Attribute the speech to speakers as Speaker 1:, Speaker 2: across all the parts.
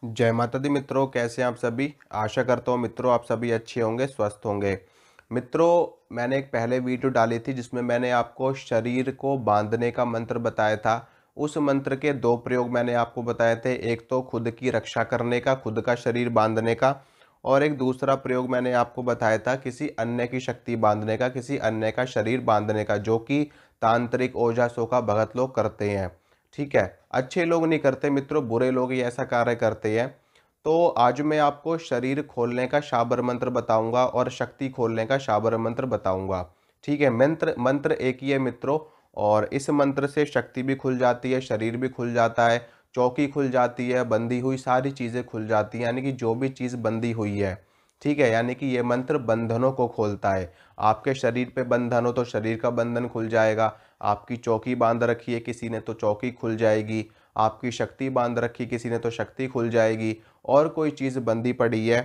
Speaker 1: जय माता दी मित्रों, कैसे हैं आप सभी। आशा करता हूँ मित्रों आप सभी अच्छे होंगे, स्वस्थ होंगे। मित्रों, मैंने एक पहले वीडियो डाली थी जिसमें मैंने आपको शरीर को बांधने का मंत्र बताया था। उस मंत्र के दो प्रयोग मैंने आपको बताए थे, एक तो खुद की रक्षा करने का, खुद का शरीर बांधने का, और एक दूसरा प्रयोग मैंने आपको बताया था किसी अन्य की शक्ति बांधने का, किसी अन्य का शरीर बांधने का, जो कि तांत्रिक ओझासों का भगत लोग करते हैं। ठीक है, अच्छे लोग नहीं करते मित्रों, बुरे लोग ही ऐसा कार्य करते हैं। तो आज मैं आपको शरीर खोलने का शाबर मंत्र बताऊंगा और शक्ति खोलने का शाबर मंत्र बताऊंगा। ठीक है, मंत्र मंत्र एक ही है मित्रों। और इस मंत्र से शक्ति भी खुल जाती है, शरीर भी खुल जाता है, चौकी खुल जाती है, बंधी हुई सारी चीज़ें खुल जाती हैं, यानी कि जो भी चीज़ बंधी हुई है। ठीक है, यानी कि ये मंत्र बंधनों को खोलता है। आपके शरीर पे बंधन हो तो शरीर का बंधन खुल जाएगा। आपकी चौकी बांध रखी है किसी ने तो चौकी खुल जाएगी। आपकी शक्ति बांध रखी किसी ने तो शक्ति खुल जाएगी। और कोई चीज़ बंधी पड़ी है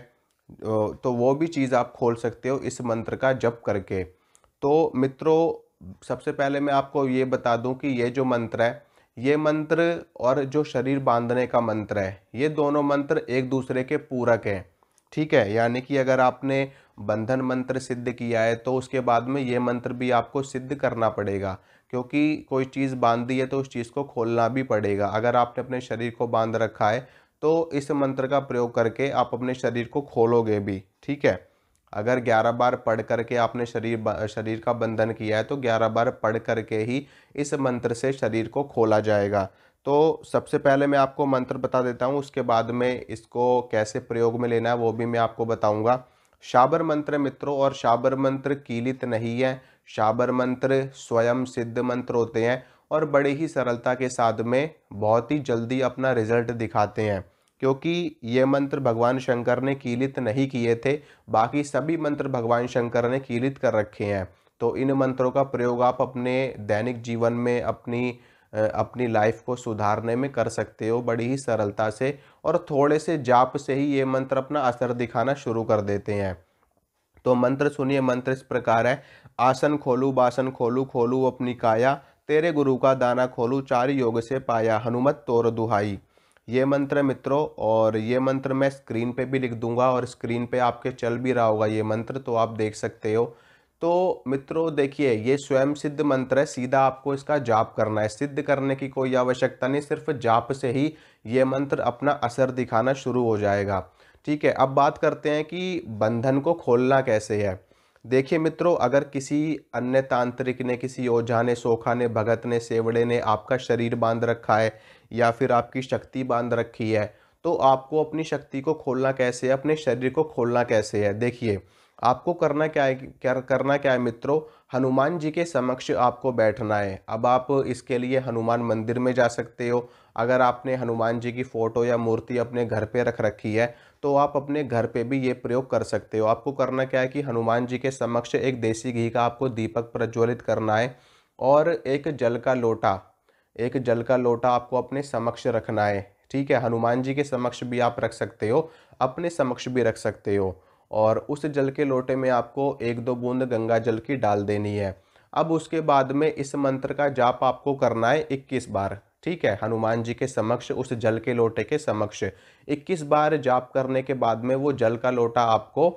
Speaker 1: तो वो भी चीज़ आप खोल सकते हो इस मंत्र का जप करके। तो मित्रों, सबसे पहले मैं आपको ये बता दूं कि ये जो मंत्र है, ये मंत्र और जो शरीर बांधने का मंत्र है, ये दोनों मंत्र एक दूसरे के पूरक हैं। ठीक है, यानी कि अगर आपने बंधन मंत्र सिद्ध किया है तो उसके बाद में ये मंत्र भी आपको सिद्ध करना पड़ेगा, क्योंकि कोई चीज़ बांधी है तो उस चीज़ को खोलना भी पड़ेगा। अगर आपने अपने शरीर को बांध रखा है तो इस मंत्र का प्रयोग करके आप अपने शरीर को खोलोगे भी। ठीक है, अगर 11 बार पढ़ करके आपने शरीर का बंधन किया है तो 11 बार पढ़ करके ही इस मंत्र से शरीर को खोला जाएगा। तो सबसे पहले मैं आपको मंत्र बता देता हूँ, उसके बाद में इसको कैसे प्रयोग में लेना है वो भी मैं आपको बताऊंगा। शाबर मंत्र है मित्रों, और शाबर मंत्र कीलित नहीं है। शाबर मंत्र स्वयं सिद्ध मंत्र होते हैं और बड़े ही सरलता के साथ में बहुत ही जल्दी अपना रिजल्ट दिखाते हैं, क्योंकि ये मंत्र भगवान शंकर ने कीलित नहीं किए थे। बाकी सभी मंत्र भगवान शंकर ने कीलित कर रखे हैं। तो इन मंत्रों का प्रयोग आप अपने दैनिक जीवन में अपनी लाइफ को सुधारने में कर सकते हो बड़ी ही सरलता से, और थोड़े से जाप से ही ये मंत्र अपना असर दिखाना शुरू कर देते हैं। तो मंत्र सुनिए, मंत्र इस प्रकार है। आसन खोलू बासन खोलू, खोलू अपनी काया, तेरे गुरु का दाना खोलू, चार योग से पाया, हनुमत तोर दुहाई। ये मंत्र है मित्रों, और ये मंत्र मैं स्क्रीन पे भी लिख दूंगा और स्क्रीन पे आपके चल भी रहा होगा ये मंत्र, तो आप देख सकते हो। तो मित्रों देखिए, ये स्वयं सिद्ध मंत्र है, सीधा आपको इसका जाप करना है, सिद्ध करने की कोई आवश्यकता नहीं, सिर्फ जाप से ही ये मंत्र अपना असर दिखाना शुरू हो जाएगा। ठीक है, अब बात करते हैं कि बंधन को खोलना कैसे है। देखिए मित्रों, अगर किसी अन्य तांत्रिक ने, किसी ओझा ने, सोखा ने, भगत ने, सेवड़े ने आपका शरीर बांध रखा है या फिर आपकी शक्ति बांध रखी है, तो आपको अपनी शक्ति को खोलना कैसे है, अपने शरीर को खोलना कैसे है। देखिए, आपको करना क्या है, करना क्या है मित्रों, हनुमान जी के समक्ष आपको बैठना है। अब आप इसके लिए हनुमान मंदिर में जा सकते हो। अगर आपने हनुमान जी की फोटो या मूर्ति अपने घर पे रख रखी है तो आप अपने घर पे भी ये प्रयोग कर सकते हो। आपको करना क्या है कि हनुमान जी के समक्ष एक देसी घी का आपको दीपक प्रज्वलित करना है, और एक जल का लोटा आपको अपने समक्ष रखना है। ठीक है, हनुमान जी के समक्ष भी आप रख सकते हो, अपने समक्ष भी रख सकते हो। और उस जल के लोटे में आपको एक दो बूंद गंगा जल की डाल देनी है। अब उसके बाद में इस मंत्र का जाप आपको करना है 21 बार। ठीक है, हनुमान जी के समक्ष, उस जल के लोटे के समक्ष 21 बार जाप करने के बाद में वो जल का लोटा आपको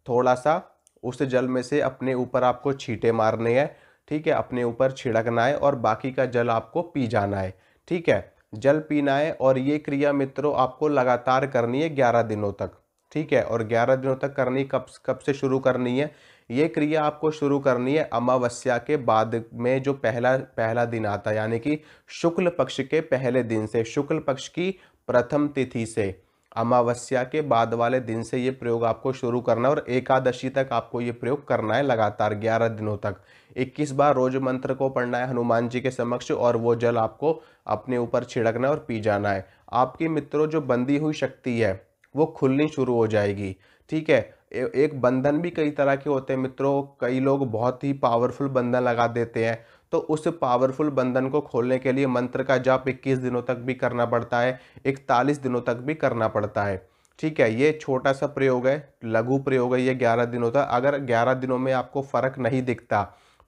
Speaker 1: थोड़ा सा उस जल में से अपने ऊपर आपको छींटे मारने हैं। ठीक है, अपने ऊपर छिड़कना है और बाकी का जल आपको पी जाना है। ठीक है, जल पीना है, और ये क्रिया मित्रों आपको लगातार करनी है 11 दिनों तक। ठीक है, और 11 दिनों तक करनी कब कब से शुरू करनी है, ये क्रिया आपको शुरू करनी है अमावस्या के बाद में, जो पहला पहला दिन आता है, यानी कि शुक्ल पक्ष के पहले दिन से, शुक्ल पक्ष की प्रथम तिथि से, अमावस्या के बाद वाले दिन से ये प्रयोग आपको शुरू करना है, और एकादशी तक आपको ये प्रयोग करना है लगातार 11 दिनों तक। 21 बार रोज मंत्र को पढ़ना है हनुमान जी के समक्ष, और वो जल आपको अपने ऊपर छिड़कना है और पी जाना है। आपकी मित्रों जो बंधी हुई शक्ति है वो खुलनी शुरू हो जाएगी। ठीक है, एक बंधन भी कई तरह के होते हैं मित्रों, कई लोग बहुत ही पावरफुल बंधन लगा देते हैं। तो उस पावरफुल बंधन को खोलने के लिए मंत्र का जाप 21 दिनों तक भी करना पड़ता है, 41 दिनों तक भी करना पड़ता है। ठीक है, ये छोटा सा प्रयोग है, लघु प्रयोग है ये 11 दिनों तक। अगर 11 दिनों में आपको फर्क नहीं दिखता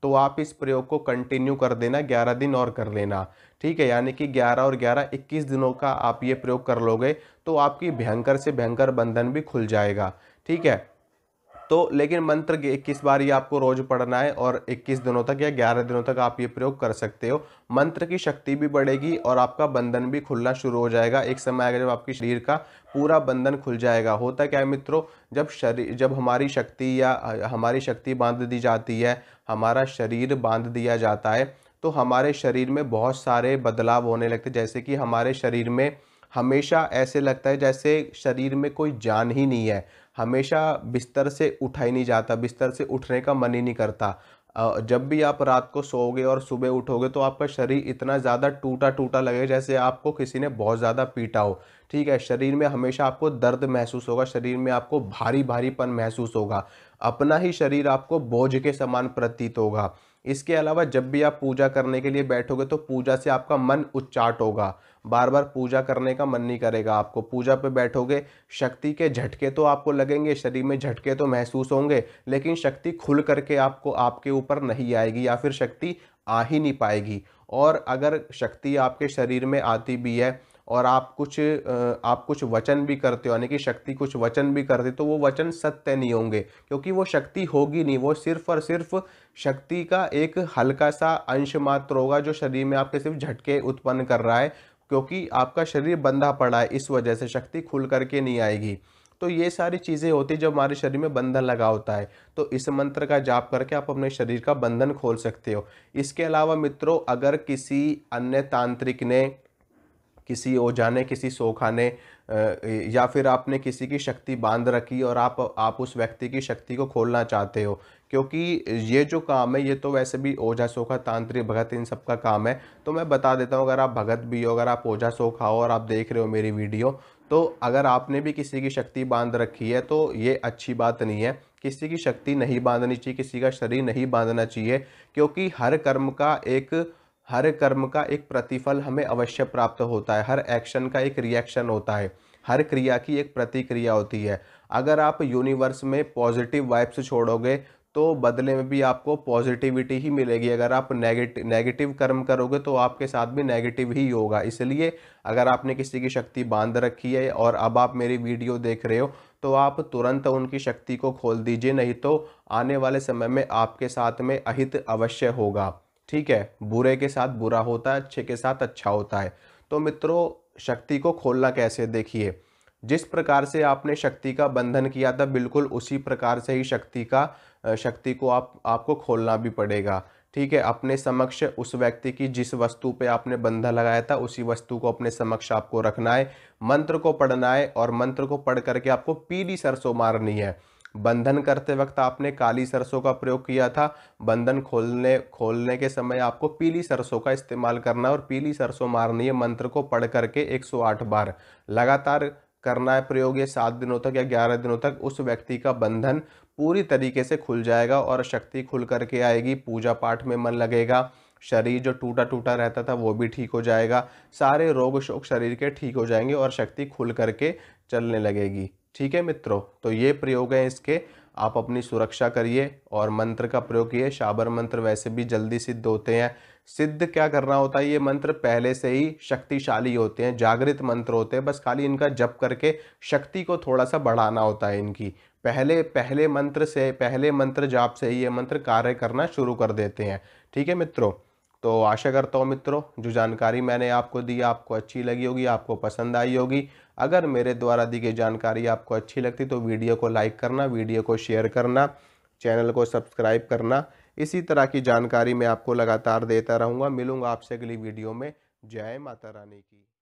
Speaker 1: तो आप इस प्रयोग को कंटिन्यू कर देना, 11 दिन और कर लेना। ठीक है, यानी कि 11 और 11 21 दिनों का आप ये प्रयोग कर लोगे तो आपकी भयंकर से भयंकर बंधन भी खुल जाएगा। ठीक है, तो लेकिन मंत्र 21 बार ये आपको रोज पढ़ना है और 21 दिनों तक या 11 दिनों तक आप ये प्रयोग कर सकते हो। मंत्र की शक्ति भी बढ़ेगी और आपका बंधन भी खुलना शुरू हो जाएगा। एक समय आएगा जब आपके शरीर का पूरा बंधन खुल जाएगा। होता क्या है मित्रों, जब हमारी शक्ति या हमारी शक्ति बांध दी जाती है, हमारा शरीर बांध दिया जाता है, तो हमारे शरीर में बहुत सारे बदलाव होने लगते हैं। जैसे कि हमारे शरीर में हमेशा ऐसे लगता है जैसे शरीर में कोई जान ही नहीं है, हमेशा बिस्तर से उठा ही नहीं जाता, बिस्तर से उठने का मन ही नहीं करता। जब भी आप रात को सोओगे और सुबह उठोगे तो आपका शरीर इतना ज़्यादा टूटा टूटा लगेगा जैसे आपको किसी ने बहुत ज़्यादा पीटा हो। ठीक है, शरीर में हमेशा आपको दर्द महसूस होगा, शरीर में आपको भारी भारीपन महसूस होगा, अपना ही शरीर आपको बोझ के समान प्रतीत होगा। इसके अलावा जब भी आप पूजा करने के लिए बैठोगे तो पूजा से आपका मन उच्चाट होगा, बार बार पूजा करने का मन नहीं करेगा आपको। पूजा पे बैठोगे, शक्ति के झटके तो आपको लगेंगे, शरीर में झटके तो महसूस होंगे, लेकिन शक्ति खुल करके आपको आपके ऊपर नहीं आएगी या फिर शक्ति आ ही नहीं पाएगी। और अगर शक्ति आपके शरीर में आती भी है और आप कुछ वचन भी करते हो, यानी कि शक्ति कुछ वचन भी करते, तो वो वचन सत्य नहीं होंगे, क्योंकि वो शक्ति होगी नहीं, वो सिर्फ और सिर्फ शक्ति का एक हल्का सा अंश मात्र होगा जो शरीर में आपके सिर्फ झटके उत्पन्न कर रहा है, क्योंकि आपका शरीर बंधा पड़ा है, इस वजह से शक्ति खुल करके नहीं आएगी। तो ये सारी चीज़ें होती है जब हमारे शरीर में बंधन लगा होता है, तो इस मंत्र का जाप करके आप अपने शरीर का बंधन खोल सकते हो। इसके अलावा मित्रों, अगर किसी अन्य तांत्रिक ने, किसी ओझा ने, किसी सोखा ने या फिर आपने किसी की शक्ति बांध रखी और आप उस व्यक्ति की शक्ति को खोलना चाहते हो, क्योंकि ये जो काम है ये तो वैसे भी ओझा सोखा तांत्रिक भगत इन सब का काम है। तो मैं बता देता हूँ, अगर आप भगत भी हो, अगर आप ओझा सोखा हो और आप देख रहे हो मेरी वीडियो, तो अगर आपने भी किसी की शक्ति बांध रखी है तो ये अच्छी बात नहीं है। किसी की शक्ति नहीं बांधनी चाहिए, किसी का शरीर नहीं बांधना चाहिए, क्योंकि हर कर्म का एक प्रतिफल हमें अवश्य प्राप्त होता है, हर एक्शन का एक रिएक्शन होता है, हर क्रिया की एक प्रतिक्रिया होती है। अगर आप यूनिवर्स में पॉजिटिव वाइब्स छोड़ोगे तो बदले में भी आपको पॉजिटिविटी ही मिलेगी। अगर आप नेगेटिव कर्म करोगे तो आपके साथ भी नेगेटिव ही होगा। इसलिए अगर आपने किसी की शक्ति बांध रखी है और अब आप मेरी वीडियो देख रहे हो तो आप तुरंत उनकी शक्ति को खोल दीजिए, नहीं तो आने वाले समय में आपके साथ में अहित अवश्य होगा। ठीक है, बुरे के साथ बुरा होता है, अच्छे के साथ अच्छा होता है। तो मित्रों, शक्ति को खोलना कैसे, देखिए, जिस प्रकार से आपने शक्ति का बंधन किया था बिल्कुल उसी प्रकार से ही शक्ति को आपको खोलना भी पड़ेगा। ठीक है, अपने समक्ष उस व्यक्ति की जिस वस्तु पे आपने बंधन लगाया था उसी वस्तु को अपने समक्ष आपको रखना है, मंत्र को पढ़ना है और मंत्र को पढ़ करके आपको पीली सरसों मारनी है। बंधन करते वक्त आपने काली सरसों का प्रयोग किया था, बंधन खोलने के समय आपको पीली सरसों का इस्तेमाल करना है और पीली सरसों मारनी है। मंत्र को पढ़ करके 108 बार लगातार करना है प्रयोग, ये 7 दिनों तक या 11 दिनों तक। उस व्यक्ति का बंधन पूरी तरीके से खुल जाएगा और शक्ति खुल करके आएगी, पूजा पाठ में मन लगेगा, शरीर जो टूटा टूटा रहता था वो भी ठीक हो जाएगा, सारे रोग शोक शरीर के ठीक हो जाएंगे और शक्ति खुल करके चलने लगेगी। ठीक है मित्रों, तो ये प्रयोग है इसके, आप अपनी सुरक्षा करिए और मंत्र का प्रयोग किए। शाबर मंत्र वैसे भी जल्दी सिद्ध होते हैं। सिद्ध क्या करना होता है, ये मंत्र पहले से ही शक्तिशाली होते हैं, जागृत मंत्र होते हैं, बस खाली इनका जप करके शक्ति को थोड़ा सा बढ़ाना होता है इनकी। पहले मंत्र जाप से ही ये मंत्र कार्य करना शुरू कर देते हैं। ठीक है मित्रों, तो आशा करता हूँ मित्रों जो जानकारी मैंने आपको दी आपको अच्छी लगी होगी, आपको पसंद आई होगी। अगर मेरे द्वारा दी गई जानकारी आपको अच्छी लगती तो वीडियो को लाइक करना, वीडियो को शेयर करना, चैनल को सब्सक्राइब करना। इसी तरह की जानकारी मैं आपको लगातार देता रहूँगा। मिलूँगा आपसे अगली वीडियो में। जय माता रानी की।